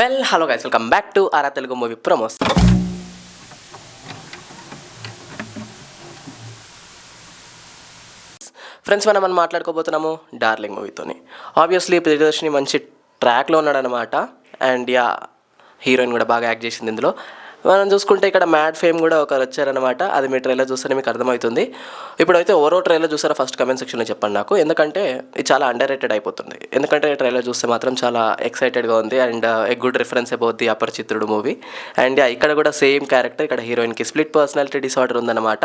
Hello guys, welcome back to aura Telugu movie promos. Friends, మనం మాట్లాడుకోబోతున్నాము darling మూవీతోని. Obviously Priyadarshini మంచి ట్రాక్లో ఉన్నాడనమాట. అండ్ హీరోయిన్ కూడా బాగా యాక్ట్ చేసింది ఇందులో. మనం చూసుకుంటే ఇక్కడ మ్యాడ్ ఫేమ్ కూడా ఒకరు వచ్చారనమాట. అది మీ ట్రైలర్ చూస్తేనే మీకు అర్థమవుతుంది. ఇప్పుడైతే ఓరో ట్రైలర్ చూసారా ఫస్ట్ కమెంట్ సెక్షన్లో చెప్పండి నాకు, ఎందుకంటే ఇది చాలా అండర్ రేటెడ్ అయిపోతుంది. ఎందుకంటే ట్రైలర్ చూస్తే మాత్రం చాలా ఎక్సైటెడ్గా ఉంది. And a good reference about the Aparichitudu movie. And ఇక్కడ కూడా సేమ్ క్యారెక్టర్, ఇక్కడ హీరోయిన్కి స్ప్లిట్ పర్సనాలిటీ డిసార్డర్ ఉందన్నమాట.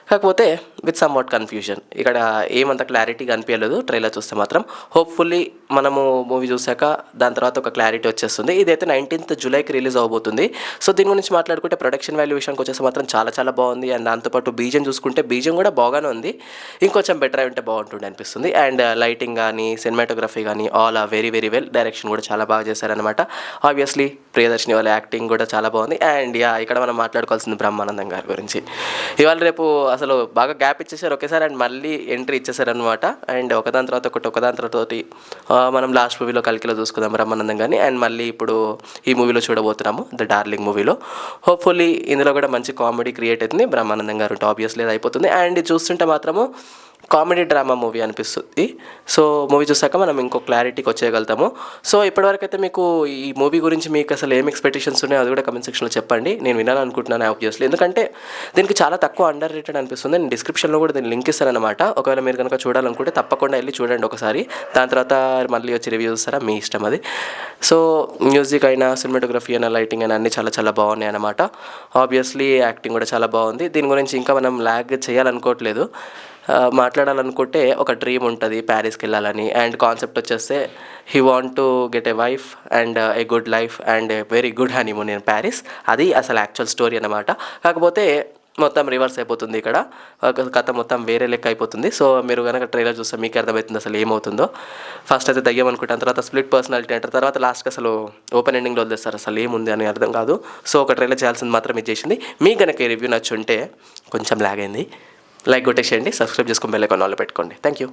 కాకపోతే విత్ సమ్ వాట్ కన్ఫ్యూజన్. ఇక్కడ ఏమంత క్లారిటీ కనిపించలేదు ట్రైలర్ చూస్తే మాత్రం. హోప్ఫుల్లీ మనము మూవీ చూసాక దాని తర్వాత ఒక క్లారిటీ వచ్చేస్తుంది. ఇదైతే 19th జూలైకి రిలీజ్ అవబోతుంది. సో దీని గురించి మాట్లాడుకుంటే ప్రొడక్షన్ వాల్యూ విషయానికి వచ్చేసి మాత్రం చాలా చాలా బాగుంది. అండ్ దాంతోపాటు బీజం చూసుకుంటే బీజం కూడా బాగానే ఉంది. ఇంకొంచెం బెటర్ అయి ఉంటే బాగుంటుంది అనిపిస్తుంది. అండ్ లైటింగ్ కానీ సినిమాటోగ్రఫీ కానీ all are very very well. Direction కూడా చాలా బాగా చేశారనమాట. ఆబ్వియస్లీ ప్రియదర్శిని వాళ్ళ యాక్టింగ్ కూడా చాలా బాగుంది. అండ్ ఇక్కడ మనం మాట్లాడుకోవాల్సింది బ్రహ్మానందం గారి గురించి. ఇవాళ రేపు అసలు బాగా గ్యాప్ ఇచ్చేసారు ఒకేసారి, అండ్ మళ్ళీ ఎంట్రీ ఇచ్చేసారనమాట. అండ్ ఒకదాని తర్వాత ఒకదాని తర్వాత మనం లాస్ట్ మూవీలో కల్కిలో చూసుకుందాం బ్రహ్మానందం కానీ, అండ్ మళ్ళీ ఇప్పుడు ఈ మూవీలో చూడబోతున్నాము ద డార్లింగ్ మూవీలో. హోప్ఫుల్లీ ఇందులో కూడా మంచి కామెడీ క్రియేట్ అవుతుంది. బ్రహ్మానందం గారు ఉంటే ఆబ్వియస్లీ అది అయిపోతుంది. అండ్ చూస్తుంటే మాత్రము కామెడీ డ్రామా మూవీ అనిపిస్తుంది. సో మూవీ చూసాక మనం ఇంకో క్లారిటీకి వచ్చేయగలుగుతాము. సో ఇప్పటివరకు అయితే మీకు ఈ మూవీ గురించి మీకు అసలు ఏం ఎక్స్పెక్టేషన్స్ ఉన్నాయో అది కూడా కమెంట్ సెక్షన్లో చెప్పండి. నేను వినాలనుకుంటున్నాను ఆబ్వియస్లీ, ఎందుకంటే దీనికి చాలా తక్కువ అండర్ రేటెడ్ అనిపిస్తుంది. నేను డిస్క్రిప్షన్లో కూడా దీన్ని లింక్ ఇస్తానమాట. ఒకవేళ మీరు కనుక చూడాలనుకుంటే తప్పకుండా వెళ్ళి చూడండి ఒకసారి. దాని తర్వాత మళ్ళీ వచ్చి రివ్యూ చూస్తారా, మీ ఇష్టం అది. సో మ్యూజిక్ అయినా సినిమాటోగ్రఫీ అయినా లైటింగ్ అయినా అన్నీ చాలా చాలా బాగున్నాయి అన్నమాట. ఆబ్వియస్లీ యాక్టింగ్ కూడా చాలా బాగుంది. దీని గురించి ఇంకా మనం ల్యాగ్ చేయాలనుకోవట్లేదు. మాట్లాడాలనుకుంటే ఒక డ్రీమ్ ఉంటుంది ప్యారిస్కి వెళ్ళాలని. అండ్ కాన్సెప్ట్ వచ్చేస్తే he want to get a wife and a good life and a very good honeymoon in Paris. అది అసలు యాక్చువల్ స్టోరీ అన్నమాట. కాకపోతే మొత్తం రివర్స్ అయిపోతుంది. ఇక్కడ కథ మొత్తం వేరే లెక్క అయిపోతుంది. సో మీరు కనుక ట్రైలర్ చూస్తే మీకు అర్థమవుతుంది అసలు ఏమవుతుందో. ఫస్ట్ అయితే దయ్యం అనుకుంటాను, తర్వాత స్ప్లిట్ పర్సనాలిటీ అంటారు, తర్వాత లాస్ట్కి అసలు ఓపెన్ ఎండింగ్లో వదిలేస్తారు. అసలు ఏముంది అని అర్థం కాదు. సో ఒక ట్రైలర్ చేయాల్సింది మాత్రం ఇది చేసింది. మీకు కనుక ఈ రివ్యూ నచ్చుంటే కొంచెం లాగ్ అయింది, లైక్ కొట్టేసేయండి, సబ్స్క్రైబ్ చేసుకుని బెల్ ఐకాన్ ఆన్లో పెట్టుకోండి. Thank you.